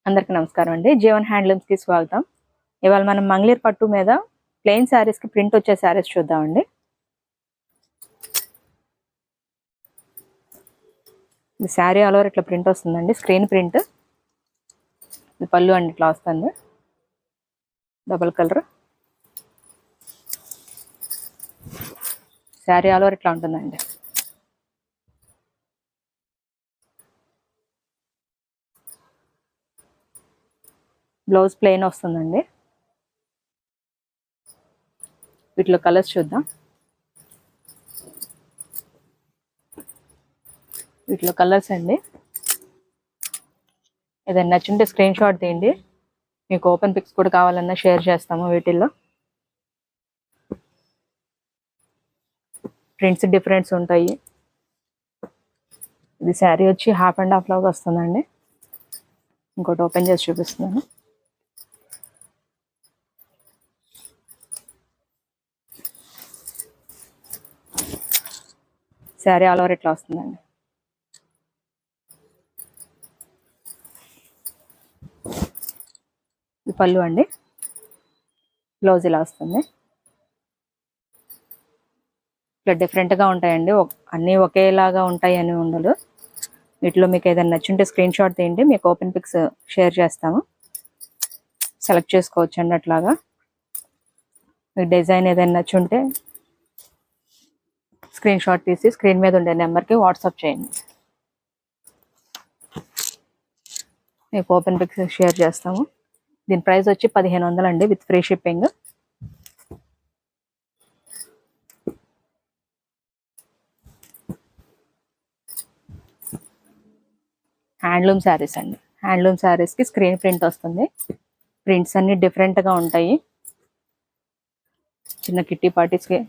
అందరికీ నమస్కారం అండి. జీవన్ హ్యాండ్లూమ్స్ కి స్వాగతం. ఇవాళ మనం మంగళీర్ పట్టు మీద ప్లెయిన్ శారీస్ కి ప్రింట్ వచ్చే శారీస్ చూద్దామండి. ఈ శారీ ఆల్ ఓవర్ ఇట్లా ప్రింట్ వస్తుందండి, స్క్రీన్ ప్రింట్. ఇది పళ్ళు అండి, ఇట్లా వస్తుంది double colour. Sari all over ఇట్లా ఉంటుందండి. బ్లౌజ్ ప్లెయిన్ వస్తుందండి. వీటిలో కలర్స్ చూద్దాం. వీటిలో కలర్స్ అండి. ఏదైనా నచ్చుంటే స్క్రీన్ షాట్ తీయండి. మీకు ఓపెన్ పిక్స్ కూడా కావాలన్నా షేర్ చేస్తాము. వీటిల్లో ప్రింట్స్ డిఫరెంట్స్ ఉంటాయి. ఇది శారీ వచ్చి హాఫ్ అండ్ హాఫ్ లాగా వస్తుందండి. ఇంకోటి ఓపెన్ చేసి చూపిస్తున్నాను. శారీ ఆల్ ఓవర్ ఇట్లా వస్తుందండి. ఇది పళ్ళు అండి. బ్లౌజ్ ఇలా వస్తుంది. ఇట్లా డిఫరెంట్గా ఉంటాయండి, అన్నీ ఒకేలాగా ఉంటాయి అని ఉండదు. వీటిలో మీకు ఏదైనా నచ్చుంటే స్క్రీన్ షాట్ తీయండి. మీకు ఓపెన్ పిక్స్ షేర్ చేస్తాము. సెలెక్ట్ చేసుకోవచ్చు అండి. అట్లాగా మీకు డిజైన్ ఏదైనా నచ్చుంటే స్క్రీన్ షాట్ తీసి స్క్రీన్ మీద ఉండే నెంబర్కి వాట్సాప్ చేయండి. మీకు ఓపెన్ పిక్స్ షేర్ చేస్తాము. దీని ప్రైస్ వచ్చి 1500 అండి, with free shipping. Handloom saris అండి. హ్యాండ్లూమ్ శారీస్కి స్క్రీన్ ప్రింట్ వస్తుంది. ప్రింట్స్ అన్ని డిఫరెంట్గా ఉంటాయి. చిన్న కిట్టి పార్టీస్కి,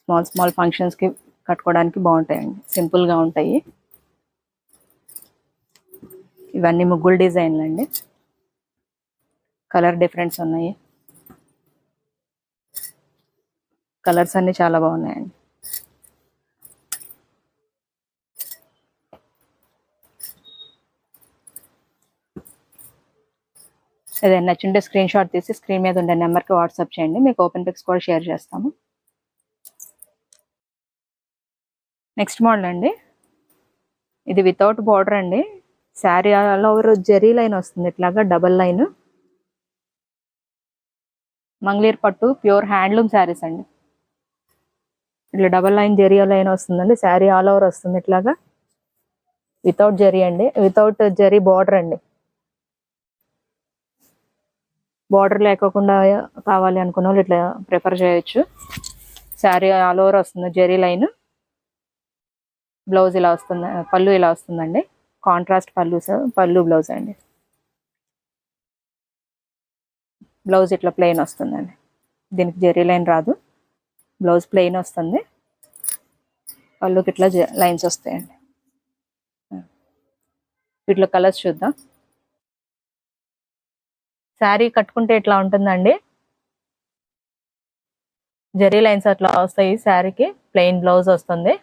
స్మాల్ ఫంక్షన్స్కి కట్టుకోవడానికి బాగుంటాయండి. సింపుల్గా ఉంటాయి. ఇవన్నీ ముగ్గులు డిజైన్లు అండి. కలర్ డిఫరెన్స్ ఉన్నాయి. కలర్స్ అన్నీ చాలా బాగున్నాయండి. ఏదైనా నచ్చుంటే స్క్రీన్ షాట్ తీసి స్క్రీన్ మీద ఉండే నెంబర్కి వాట్సాప్ చేయండి. మీకు ఓపెన్ పిక్స్ కూడా షేర్ చేస్తాము. నెక్స్ట్ మోడల్ అండి. ఇది వితౌట్ బార్డర్ అండి. Saree all over zari line వస్తుంది, ఇట్లాగా డబల్ లైన్. మంగళీర్ పట్టు ప్యూర్ హ్యాండ్లూమ్ శారీస్ అండి. ఇట్లా డబల్ లైన్ జెరీ లైన్ వస్తుందండి. శారీ ఆల్ ఓవర్ వస్తుంది ఇట్లాగా. వితౌట్ జెరీ అండి, వితౌట్ జెరీ బార్డర్ అండి. బార్డర్ లేకోకుండా కావాలి అనుకున్న వాళ్ళు ఇట్లా ప్రిఫర్ చేయొచ్చు. శారీ ఆల్ ఓవర్ వస్తుంది జెరీ లైన్. బ్లౌజ్ ఇలా వస్తుంది, పళ్ళు ఇలా వస్తుందండి. కాంట్రాస్ట్ పళ్ళు బ్లౌజ్ అండి. బ్లౌజ్ ఇట్లా ప్లెయిన్ వస్తుందండి. దీనికి జెరీ లైన్ రాదు. బ్లౌజ్ ప్లెయిన్ వస్తుంది. పళ్ళుకి ఇట్లా లైన్స్ వస్తాయండి. వీటిలో కలర్స్ చూద్దాం. శారీ కట్టుకుంటే ఇట్లా ఉంటుందండి. జెరీ లైన్స్ అట్లా వస్తాయి. శారీకి ప్లెయిన్ బ్లౌజ్ వస్తుంది.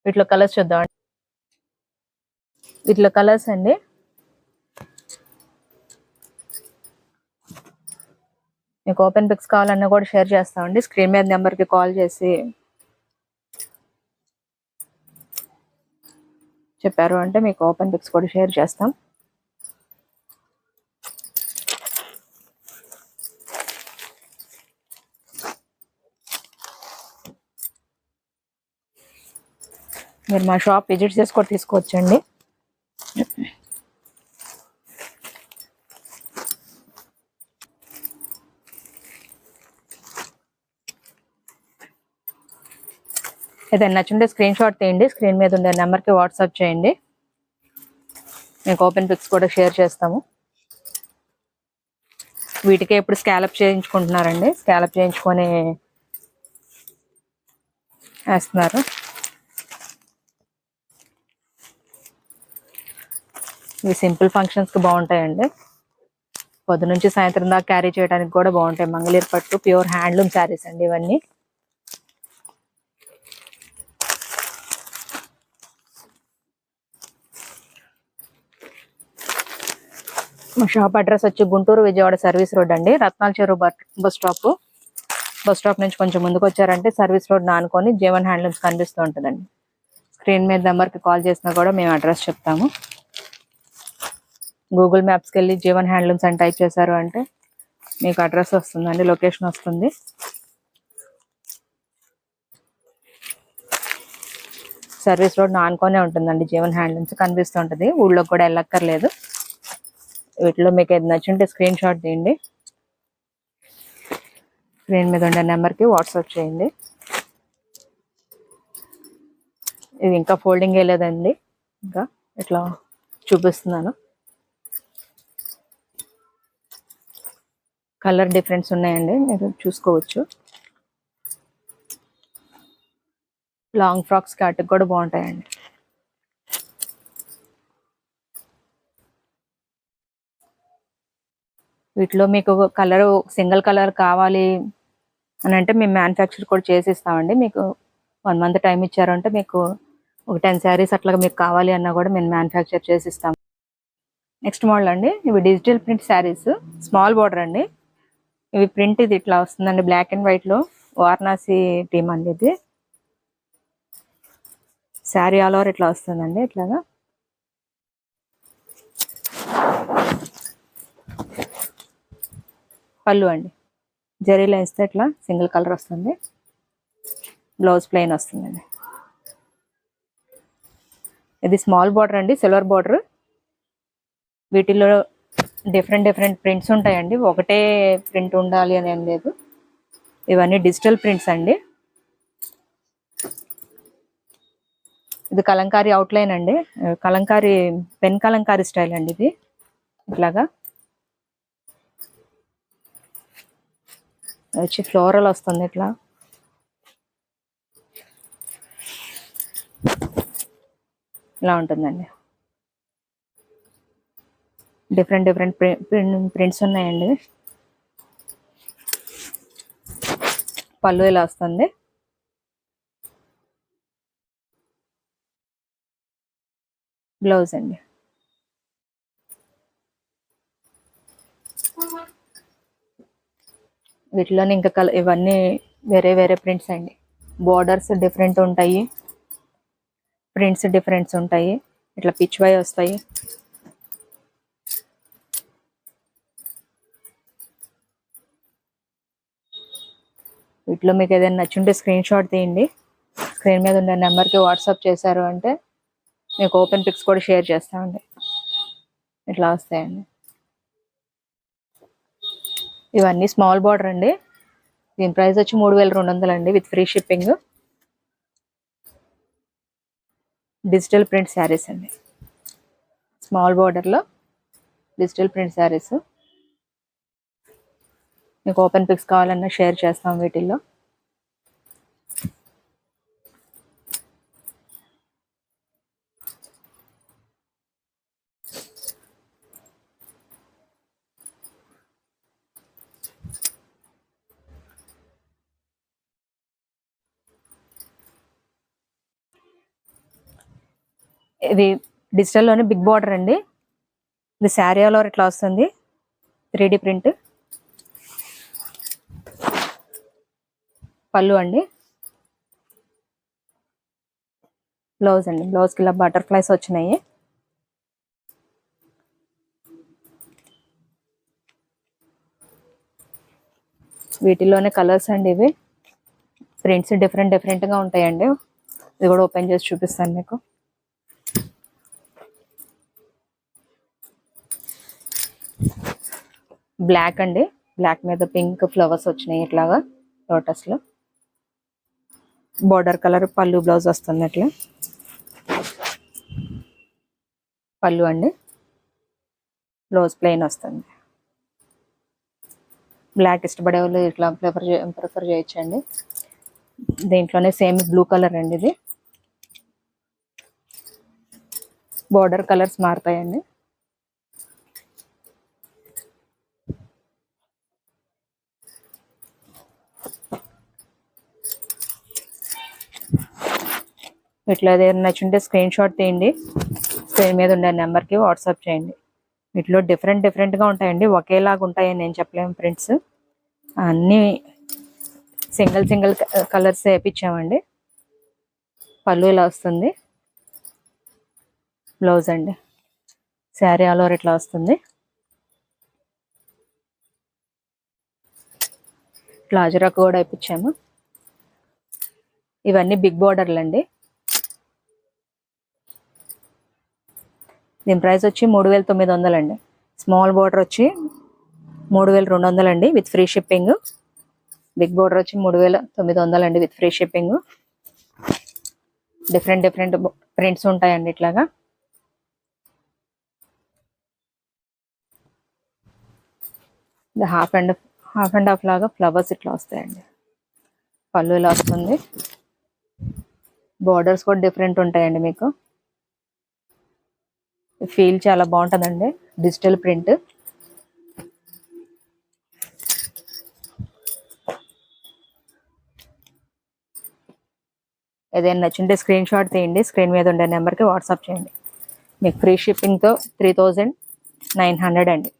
వీటిలో కలర్స్ చూద్దాం. వీటిలో కలర్స్ అండి. మీకు ఓపెన్ పిక్స్ కావాలన్నా కూడా షేర్ చేస్తామండి. స్క్రీన్ మీద నెంబర్కి కాల్ చేసి చెప్పారు అంటే మీకు ఓపెన్ పిక్స్ కూడా షేర్ చేస్తాం. మీరు మా షాప్ విజిట్ చేసి కూడా తీసుకోవచ్చండి. ఏదైనా నచ్చుంటే స్క్రీన్ షాట్ తీయండి. స్క్రీన్ మీద ఉండే నెంబర్కి వాట్సాప్ చేయండి. మీకు ఓపెన్ పిక్స్ కూడా షేర్ చేస్తాము. వీటికి ఎప్పుడు స్కాలప్ చేయించుకుంటున్నారండి. స్కాలప్ చేయించుకొని వేస్తున్నారు. ఇవి సింపుల్ ఫంక్షన్స్కి బాగుంటాయండి. పొద్దు నుంచి సాయంత్రం దాకా క్యారీ చేయడానికి కూడా బాగుంటాయి. మంగళీర్ పట్టు ప్యూర్ హ్యాండ్లూమ్ శారీస్ అండి ఇవన్నీ. మా షాప్ అడ్రస్ వచ్చి గుంటూరు విజయవాడ సర్వీస్ రోడ్ అండి, రత్నాల చెరువు బస్ స్టాప్ నుంచి కొంచెం ముందుకు వచ్చారంటే సర్వీస్ రోడ్ ఆనుకొని జీవన్ హ్యాండ్లూమ్స్ కనిపిస్తూ ఉంటుందండి. స్క్రీన్ మీద నెంబర్కి కాల్ చేసినా కూడా మేము అడ్రస్ చెప్తాము. గూగుల్ మ్యాప్స్కి వెళ్ళి జీవన్ హ్యాండ్లూమ్స్ అని టైప్ చేశారు అంటే మీకు అడ్రస్ వస్తుందండి, లొకేషన్ వస్తుంది. సర్వీస్ రోడ్ ఆనుకొనే ఉంటుందండి, జీవన్ హ్యాండ్లూమ్స్ కనిపిస్తూ ఉంటుంది. ఊళ్ళోకి కూడా వెళ్ళక్కర్లేదు. వీటిలో మీకు ఏది నచ్చుంటే స్క్రీన్ షాట్ తీయండి, స్క్రీన్ మీద ఉండే నెంబర్కి వాట్సాప్ చేయండి. ఇది ఇంకా ఫోల్డింగ్ వేయలేదండి, ఇంకా ఇట్లా చూపిస్తున్నాను. కలర్ డిఫరెన్స్ ఉన్నాయండి, మీరు చూసుకోవచ్చు. లాంగ్ ఫ్రాక్స్ కట్టుకు కూడా బాగుంటాయండి. వీటిలో మీకు కలర్ సింగిల్ కలర్ కావాలి అని అంటే మేము మ్యానుఫ్యాక్చర్ కూడా చేసి ఇస్తామండి. మీకు 1 మంత్ టైం ఇచ్చారంటే మీకు ఒక 10 శారీస్ అట్లా మీకు కావాలి అన్నా కూడా మేము మ్యానుఫ్యాక్చర్ చేసి ఇస్తాం. నెక్స్ట్ మోడల్ అండి, ఇవి digital print saris, small border అండి. ఇవి ప్రింట్ ఇది ఇట్లా వస్తుందండి, బ్లాక్ అండ్ వైట్లో, వారణాసి టీమ్ అండి. ఇది శారీ ఆల్ ఓవర్ ఇట్లా వస్తుందండి, ఇట్లాగా. పళ్ళు అండి, జరీ లైన్స్తో ఇట్లా సింగిల్ కలర్ వస్తుంది. బ్లౌజ్ ప్లెయిన్ వస్తుందండి. ఇది స్మాల్ బార్డర్ అండి, సిల్వర్ బార్డర్. వీటిలో డిఫరెంట్ ప్రింట్స్ ఉంటాయండి, ఒకటే ప్రింట్ ఉండాలి అని ఏం లేదు. ఇవన్నీ డిజిటల్ ప్రింట్స్ అండి. ఇది కలంకారీ అవుట్లైన్ అండి, కలంకారీ పెన్ కలంకారీ స్టైల్ అండి. ఇది ఇట్లాగా వచ్చి ఫ్లోరల్ వస్తుంది, ఇట్లా ఇలా ఉంటుందండి. డిఫరెంట్ ప్రింట్స్ ఉన్నాయండి. పళ్ళు ఇలా వస్తుంది. బ్లౌజ్ అండి. వీటిలోనే ఇంకా ఇవన్నీ వేరే ప్రింట్స్ అండి. బోర్డర్స్ డిఫరెంట్ ఉంటాయి, ప్రింట్స్ డిఫరెంట్స్ ఉంటాయి. ఇట్లా పిచ్ వై వస్తాయి. వీటిలో మీకు ఏదైనా నచ్చుంటే స్క్రీన్ షాట్ తీయండి, స్క్రీన్ మీద ఉండే నెంబర్కి వాట్సాప్ చేశారు అంటే మీకు ఓపెన్ పిక్స్ కూడా షేర్ చేస్తామండి. ఇట్లా వస్తాయండి. ఇవన్నీ స్మాల్ బార్డర్ అండి. దీని ప్రైస్ వచ్చి 3200 అండి, with free shipping. Digital print saris అండి, స్మాల్ బార్డర్లో డిజిటల్ ప్రింట్ శారీస్. మీకు ఓపెన్ పిక్స్ కావాలన్నా షేర్ చేస్తాం వీటిల్లో. ఇది డిజిటల్లోనే బిగ్ బార్డర్ అండి. ఇది శారీ ఆల్ ఓవర్ ఇట్లా వస్తుంది, 3D ప్రింట్. పళ్ళు అండి, బ్లౌజ్ అండి. బ్లౌజ్కి ఇలా బటర్ఫ్లైస్ వచ్చినాయి. వీటిలోనే కలర్స్ అండి, ఇవి ప్రింట్స్ డిఫరెంట్గా ఉంటాయండి. ఇది కూడా ఓపెన్ చేసి చూపిస్తాను మీకు. బ్లాక్ అండి, బ్లాక్ మీద పింక్ ఫ్లవర్స్ వచ్చినాయి ఇట్లాగా లోటస్లో. బార్డర్ కలర్ పళ్ళు బ్లౌజ్ వస్తుంది అట్లా. పళ్ళు అండి, బ్లౌజ్ ప్లెయిన్ వస్తుంది. బ్లాక్ ఇష్టపడే వాళ్ళు ఇట్లా ప్రిఫర్ చేయొచ్చండి. దీంట్లోనే సేమ్ బ్లూ కలర్ అండి. ఇది బార్డర్ కలర్స్ మారుతాయండి. ఇట్లా ఏదైనా నచ్చుంటే స్క్రీన్ షాట్ తీయండి, స్క్రీన్ మీద ఉండే నెంబర్కి వాట్సాప్ చేయండి. వీటిలో డిఫరెంట్గా ఉంటాయండి, ఒకేలాగా ఉంటాయని నేను చెప్పలేము ప్రింట్స్. అన్నీ సింగిల్ కలర్స్ వేయించామండి. పళ్ళు ఇలా వస్తుంది. బ్లౌజ్ అండి, శారీ ఆల్ ఓవర్ ఇట్లా వస్తుంది. ప్లాజరాకు కూడా వేయించాము. ఇవన్నీ బిగ్ బోర్డర్లు అండి. దీని ప్రైస్ వచ్చి 3,900 అండి. స్మాల్ బోర్డర్ వచ్చి 3,200 అండి with free shipping. Big border వచ్చి 3,900 అండి with free shipping. Different prints ఉంటాయండి ఇట్లాగా. ఇది హాఫ్ అండ్ హాఫ్ లాగా ఫ్లవర్స్ ఇట్లా వస్తాయండి. పళ్ళు ఇలా వస్తుంది. బోర్డర్స్ కూడా డిఫరెంట్ ఉంటాయండి. మీకు ఫీల్ చాలా బాగుంటుందండి, డిజిటల్ ప్రింట్. ఏదైనా నచ్చింటే స్క్రీన్ షాట్ తీయండి, స్క్రీన్ మీద ఉండే నెంబర్కి వాట్సాప్ చేయండి. మీకు ఫ్రీ షిప్పింగ్తో 3,900 అండి.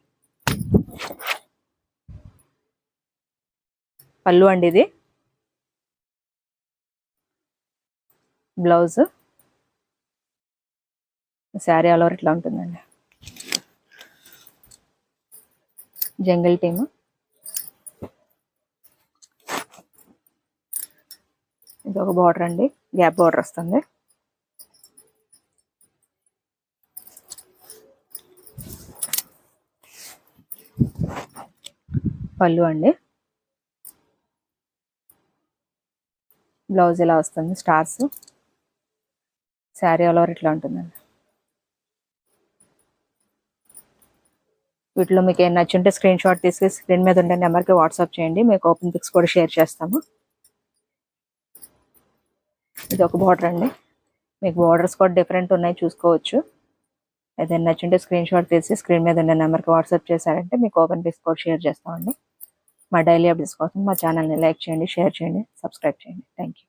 పళ్ళు అండి, ఇది బ్లౌజ్. శారీ ఆల్ ఓవర్ ఇట్లా ఉంటుందండి. Jungle team. ఇది ఒక బార్డర్ అండి, గ్యాప్ బార్డర్ వస్తుంది. పళ్ళు అండి, బ్లౌజ్ ఇలా వస్తుంది, స్టార్స్. శారీ ఆల్ ఓవర్ ఇట్లా ఉంటుందండి. వీటిలో మీకు ఏం నచ్చుంటే స్క్రీన్ షాట్ తీసి స్క్రీన్ మీద ఉండే నెంబర్కి వాట్సాప్ చేయండి, మీకు ఓపెన్ పిక్స్ కూడా షేర్ చేస్తాము. ఇది ఒక బార్డర్ అండి. మీకు బార్డర్స్ కూడా డిఫరెంట్ ఉన్నాయి, చూసుకోవచ్చు. ఏదైనా నచ్చుంటే స్క్రీన్ షాట్ తీసి స్క్రీన్ మీద ఉండే నెంబర్కి వాట్సాప్ చేశారంటే మీకు ఓపెన్ పిక్స్ కూడా షేర్ చేస్తామండి. మా డైలీ అప్డేట్స్ కోసం మా ఛానల్ని లైక్ చేయండి, షేర్ చేయండి, సబ్స్క్రైబ్ చేయండి. Thank you.